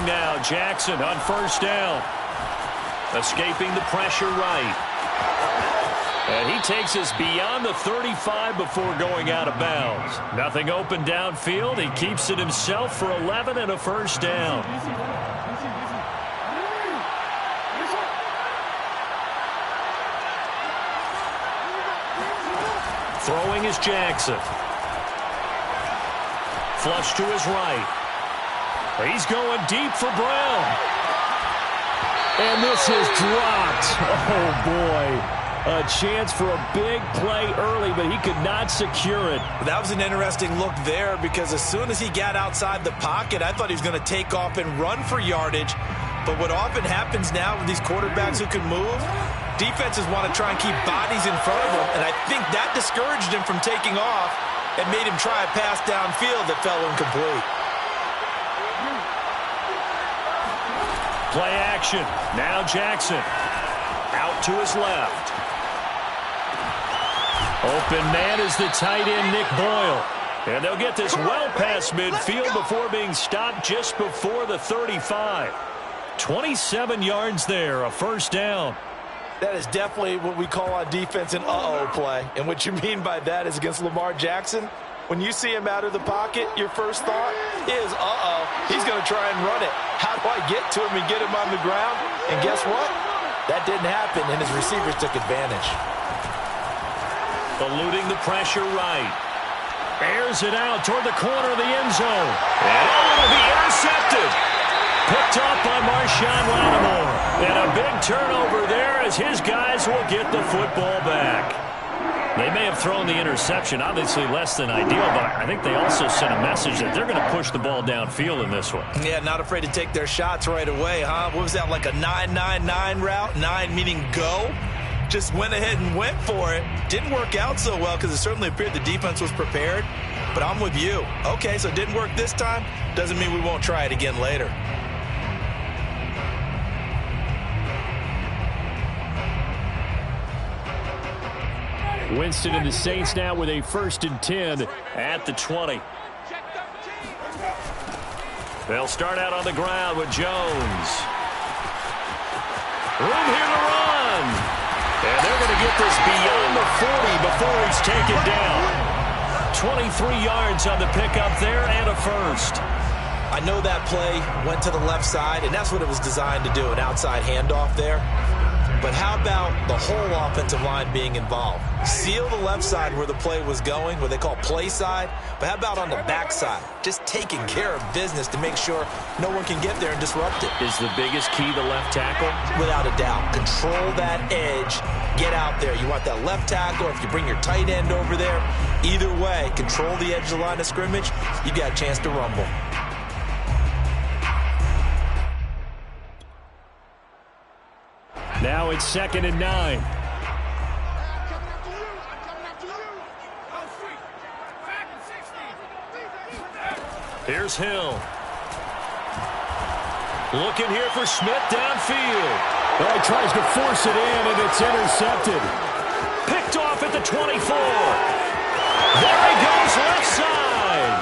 now. Jackson on first down. Escaping the pressure right. And he takes us beyond the 35 before going out of bounds. Nothing open downfield. He keeps it himself for 11 and a first down. Throwing is Jackson. Flush to his right. He's going deep for Brown. And this is dropped. Oh, boy. A chance for a big play early, but he could not secure it. That was an interesting look there because as soon as he got outside the pocket, I thought he was going to take off and run for yardage. But what often happens now with these quarterbacks who can move, defenses want to try and keep bodies in front of them, and I think that discouraged him from taking off and made him try a pass downfield that fell incomplete. Play action. Now Jackson. Out to his left. Open man is the tight end, Nick Boyle. And they'll get this well past midfield before being stopped just before the 35. 27 yards there, a first down. That is definitely what we call on defense an uh-oh play. And what you mean by that is against Lamar Jackson, when you see him out of the pocket, your first thought is, uh-oh, he's going to try and run it. How do I get to him and get him on the ground? And guess what? That didn't happen, and his receivers took advantage. Eluding the pressure right. Airs it out toward the corner of the end zone. And it will be intercepted. Picked off by Marshawn Lattimore. And a big turnover there as his guys will get the football back. They may have thrown the interception, obviously less than ideal, but I think they also sent a message that they're going to push the ball downfield in this one. Yeah, not afraid to take their shots right away, huh? What was that, like a 9-9-9 route? 9 meaning go? Just went ahead and went for it. Didn't work out so well because it certainly appeared the defense was prepared. But I'm with you. Okay, so it didn't work this time. Doesn't mean we won't try it again later. Winston and the Saints now with a 1st and 10 at the 20. They'll start out on the ground with Jones. Room here to run. And they're going to get this beyond the 40 before he's taken down. 23 yards on the pickup there and a first. I know that play went to the left side, and that's what it was designed to do, an outside handoff there. But how about the whole offensive line being involved? Seal the left side where the play was going, what they call play side. But how about on the back side? Just taking care of business to make sure no one can get there and disrupt it. Is the biggest key the left tackle? Without a doubt. Control that edge. Get out there. You want that left tackle, or if you bring your tight end over there. Either way, control the edge of the line of scrimmage. You got a chance to rumble. Now it's 2nd and 9. Here's Hill. Looking here for Smith downfield. Well, he tries to force it in, and it's intercepted. Picked off at the 24. There he goes, left side.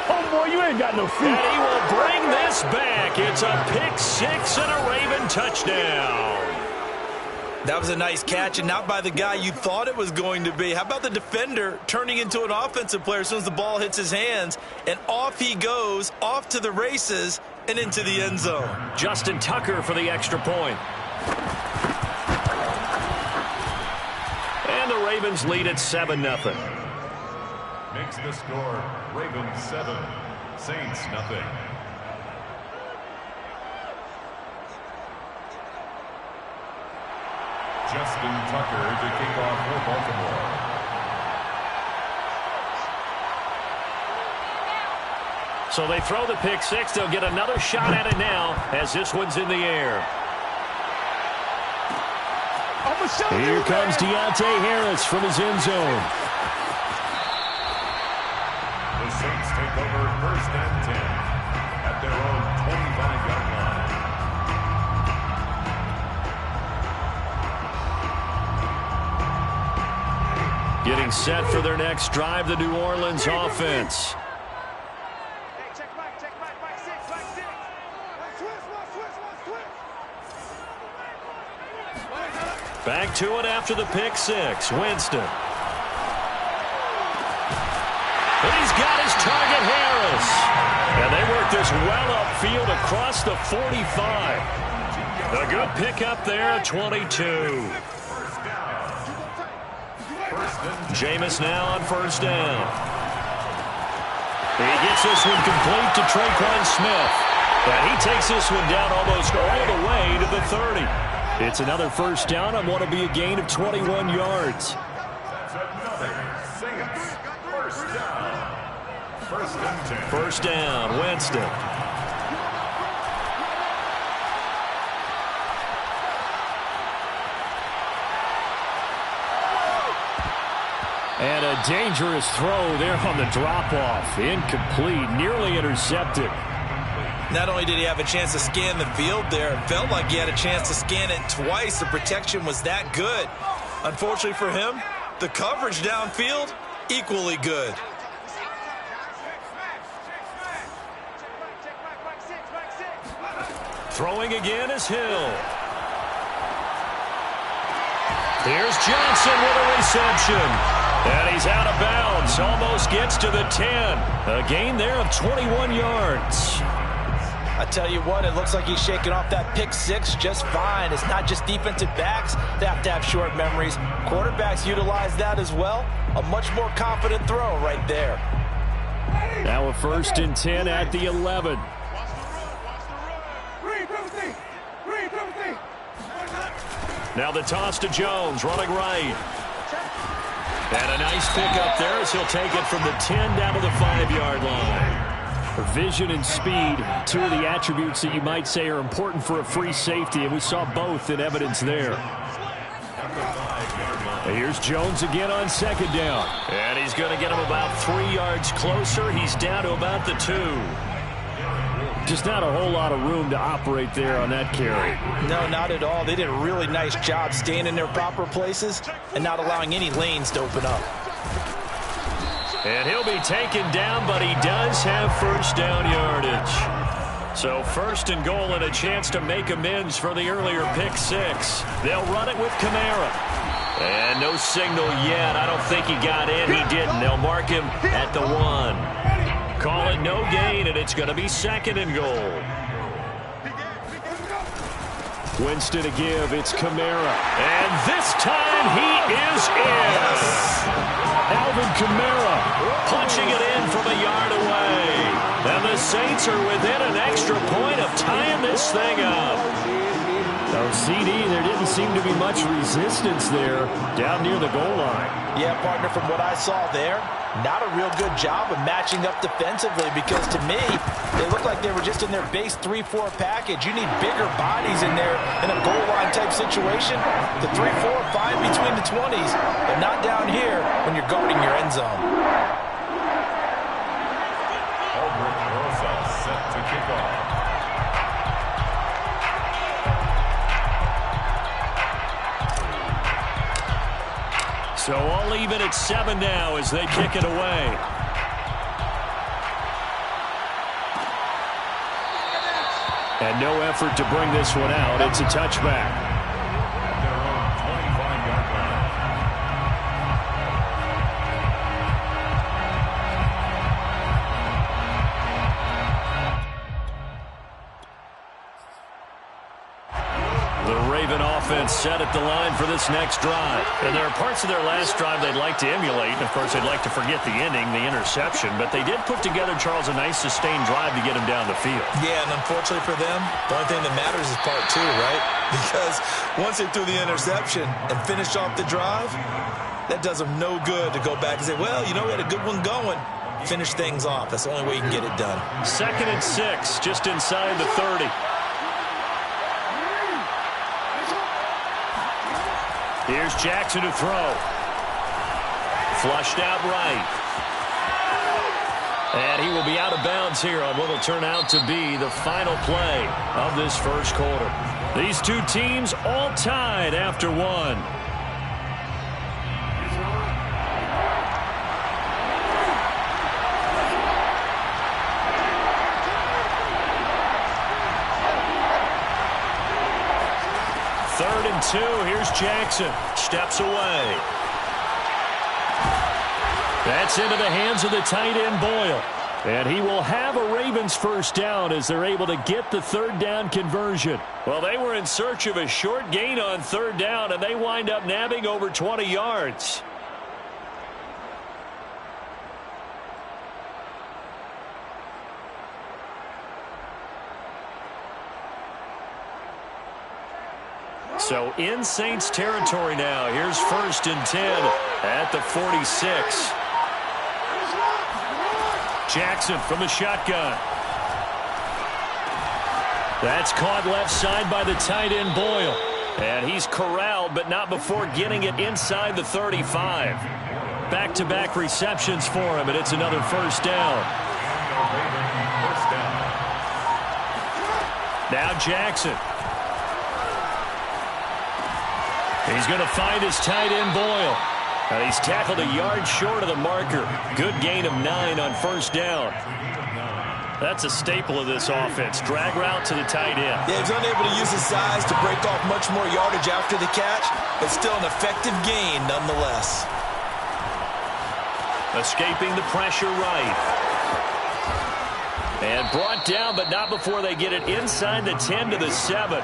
Oh, boy, you ain't got no feet. And he will bring this back. It's a pick six and a Raven touchdown. That was a nice catch, and not by the guy you thought it was going to be. How about the defender turning into an offensive player as soon as the ball hits his hands, and off he goes, off to the races, and into the end zone. Justin Tucker for the extra point. And the Ravens lead at 7-0. Makes the score Ravens 7, Saints nothing. Justin Tucker to kick off for Baltimore. So they throw the pick six. They'll get another shot at it now as this one's in the air. Here comes Deontay Harris from his end zone. The Saints take over 1st and 10 at their own 25-yard line. Getting set for their next drive, the New Orleans offense. Back to it after the pick six. Winston. And he's got his target, Harris. And they work this well upfield across the 45. A good pickup there at 22. Jameis now on first down. He gets this one complete to Traquan Smith. And he takes this one down almost all the way to the 30. It's another first down on what will be a gain of 21 yards. First down, Winston. And a dangerous throw there on the drop-off. Incomplete, nearly intercepted. Not only did he have a chance to scan the field there, it felt like he had a chance to scan it twice. The protection was that good. Unfortunately for him, the coverage downfield, equally good. Throwing again is Hill. Here's Johnson with a reception. And he's out of bounds. Almost gets to the 10. A gain there of 21 yards. I tell you what, it looks like he's shaking off that pick six just fine. It's not just defensive backs that have to have short memories. Quarterbacks utilize that as well. A much more confident throw right there. Now a first and 10 at the 11. Now the toss to Jones, running right. And a nice pickup there as he'll take it from the 10 down to the 5-yard line. Vision and speed, two of the attributes that you might say are important for a free safety, and we saw both in evidence there. And here's Jones again on second down. And he's going to get him about 3 yards closer. He's down to about the 2. Just not a whole lot of room to operate there on that carry. No, not at all. They did a really nice job staying in their proper places and not allowing any lanes to open up. And he'll be taken down, but he does have first down yardage. So first and goal and a chance to make amends for the earlier pick six. They'll run it with Kamara. And no signal yet. I don't think he got in. He didn't. They'll mark him at the 1. Call it no gain, and it's going to be second and goal. Winston to give. It's Kamara. And this time he is in. Alvin Kamara punching it in from a yard away. And the Saints are within an extra point of tying this thing up. So CD, there didn't seem to be much resistance there down near the goal line. Yeah, partner, from what I saw there, not a real good job of matching up defensively because to me, they look like they were just in their base 3-4 package. You need bigger bodies in there in a goal line type situation. The 3-4 fine between the 20s, but not down here when you're guarding your end zone. Set to kick off. So all even at 7 now as they kick it away. And no effort to bring this one out. It's a touchback. At their own 25-yard line. Offense set at the line for this next drive. And there are parts of their last drive they'd like to emulate. And, of course, they'd like to forget the ending, the interception. But they did put together, Charles, a nice sustained drive to get him down the field. Yeah, and unfortunately for them, the only thing that matters is part 2, right? Because once they threw the interception and finished off the drive, that does them no good to go back and say, well, you know, we had a good one going. Finish things off. That's the only way you can get it done. 2nd and 6, just inside the 30. Here's Jackson to throw. Flushed out right. And he will be out of bounds here on what will turn out to be the final play of this first quarter. These two teams all tied after 1. 3rd and 2. Here's Jackson. Steps away. That's into the hands of the tight end, Boyle. And he will have a Ravens first down as they're able to get the 3rd down conversion. Well, they were in search of a short gain on 3rd down, and they wind up nabbing over 20 yards. So in Saints territory now. Here's 1st and 10 at the 46. Jackson from the shotgun. That's caught left side by the tight end, Boyle. And he's corralled, but not before getting it inside the 35. Back-to-back receptions for him, and it's another first down. Now Jackson. He's going to find his tight end, Boyle. And he's tackled a yard short of the marker. Good gain of 9 on first down. That's a staple of this offense. Drag route to the tight end. Yeah, he's unable to use his size to break off much more yardage after the catch, but still an effective gain nonetheless. Escaping the pressure right. And brought down, but not before they get it inside the 10 to the 7.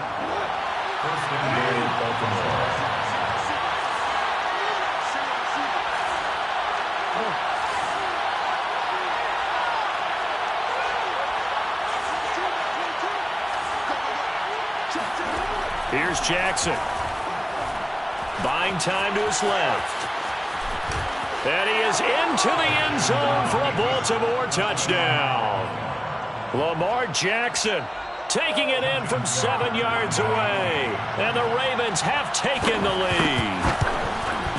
Here's Jackson. Buying time to his left. And he is into the end zone for a Baltimore touchdown. Lamar Jackson taking it in from 7 yards away. And the Ravens have taken the lead.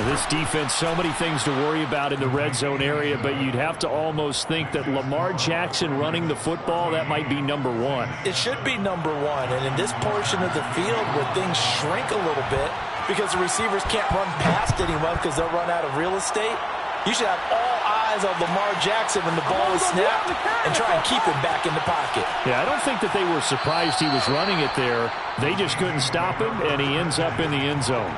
This defense, so many things to worry about in the red zone area, but you'd have to almost think that Lamar Jackson running the football, that might be number 1. It should be number 1, and in this portion of the field where things shrink a little bit because the receivers can't run past anyone because they'll run out of real estate, you should have all eyes on Lamar Jackson when the ball is snapped and try and keep him back in the pocket. Yeah, I don't think that they were surprised he was running it there. They just couldn't stop him, and he ends up in the end zone.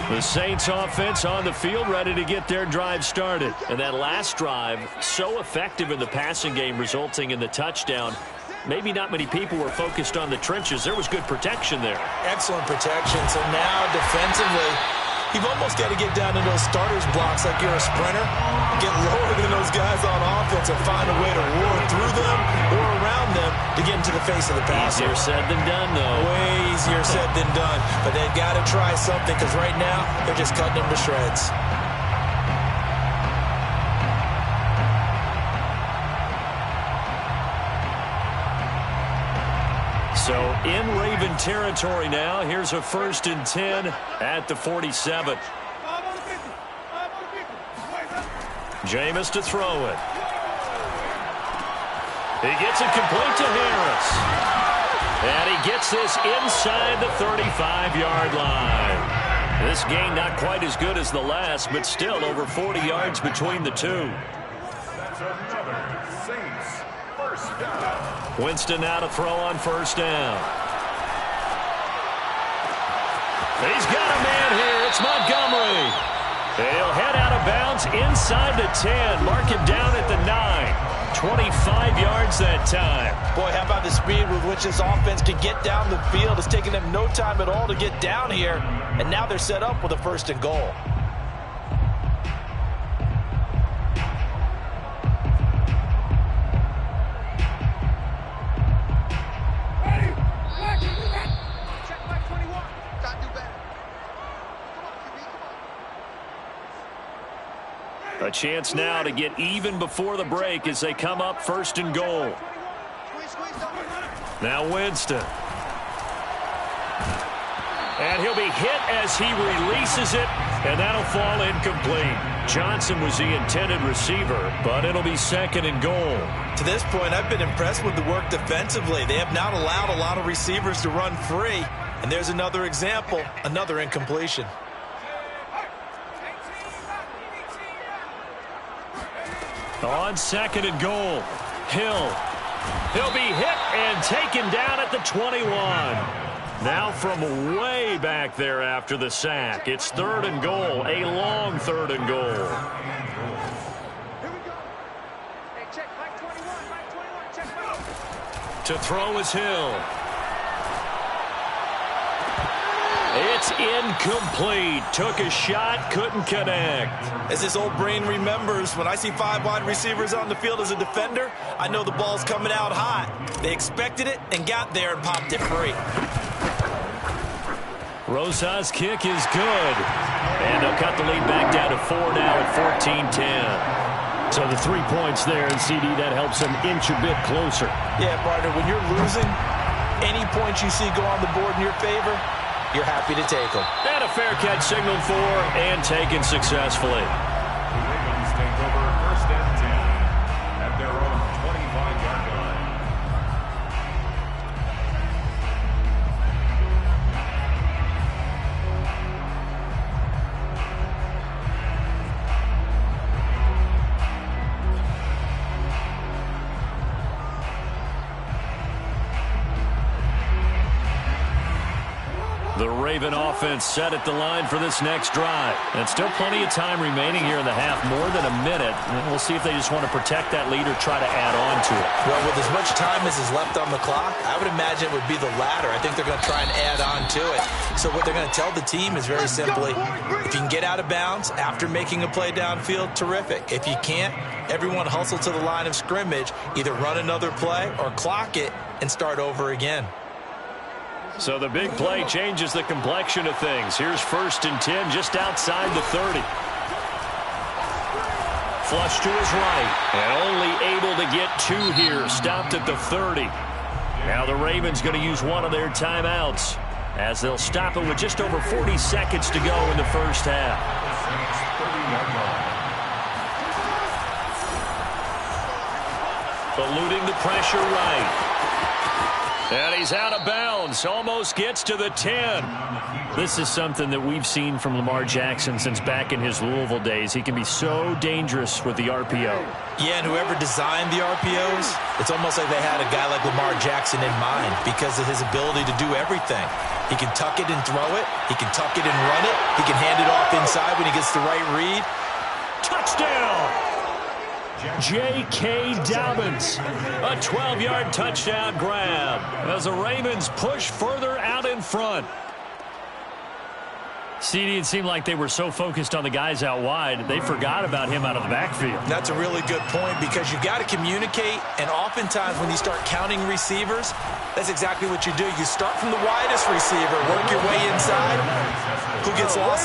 The Saints offense on the field ready to get their drive started. And that last drive, so effective in the passing game, resulting in the touchdown. Maybe not many people were focused on the trenches. There was good protection there. Excellent protection. So now defensively, you've almost got to get down to those starters blocks like you're a sprinter. Get lower than those guys on offense and find a way to roar through them or around them to get into the face of the passer. Easier said than done, though. Way easier said than done. But they've got to try something because right now they're just cutting them to shreds. So in Raven territory now. Here's a 1st and 10 at the 47. Jameis to throw it. He gets it complete to Harris. And he gets this inside the 35-yard line. This gain not quite as good as the last, but still over 40 yards between the two. That's another Saints first down. Winston now to throw on first down. He's got a man here. It's Montgomery. He'll head out of bounds inside the 10. Mark him down at the 9. 25 yards that time. Boy, how about the speed with which this offense can get down the field? It's taken them no time at all to get down here. And now they're set up with a 1st and goal. A chance now to get even before the break as they come up 1st and goal. Now Winston. And he'll be hit as he releases it, and that'll fall incomplete. Johnson was the intended receiver, but it'll be 2nd and goal. To this point, I've been impressed with the work defensively. They have not allowed a lot of receivers to run free. And there's another example, another incompletion. On 2nd and goal, Hill. He'll be hit and taken down at the 21. Now from way back there after the sack, it's 3rd and goal, a long 3rd and goal. To throw is Hill. It's incomplete. Took a shot, couldn't connect. As this old brain remembers, when I see 5 wide receivers on the field as a defender, I know the ball's coming out hot. They expected it and got there and popped it free. Rosa's kick is good. And they'll cut the lead back down to 4 now at 14-10. So the 3 points there, and CD, that helps them inch a bit closer. Yeah, partner, when you're losing, any points you see go on the board in your favor, you're happy to take them. And a fair catch signaled for and taken successfully. The Ravens take over 1st and 10 at their own 25-yard line. The Raven offense set at the line for this next drive. And still plenty of time remaining here in the half, more than a minute. And we'll see if they just want to protect that lead or try to add on to it. Well, with as much time as is left on the clock, I would imagine it would be the latter. I think they're going to try and add on to it. So what they're going to tell the team is very simply, if you can get out of bounds after making a play downfield, terrific. If you can't, everyone hustle to the line of scrimmage, either run another play or clock it and start over again. So the big play changes the complexion of things. Here's 1st and 10 just outside the 30. Flush to his right. And only able to get 2 here. Stopped at the 30. Now the Ravens going to use one of their timeouts as they'll stop it with just over 40 seconds to go in the first half. Eluding the pressure right. And he's out of bounds. Almost gets to the 10. This is something that we've seen from Lamar Jackson since back in his Louisville days. He can be so dangerous with the RPO. Yeah, and whoever designed the RPOs, it's almost like they had a guy like Lamar Jackson in mind because of his ability to do everything. He can tuck it and throw it. He can tuck it and run it. He can hand it off inside when he gets the right read. Touchdown! J.K. Dobbins, a 12-yard touchdown grab as the Ravens push further out in front. CD, it seemed like they were so focused on the guys out wide, they forgot about him out of the backfield. That's a really good point because you've got to communicate, and oftentimes when you start counting receivers, that's exactly what you do. You start from the widest receiver, work your way inside. Who gets lost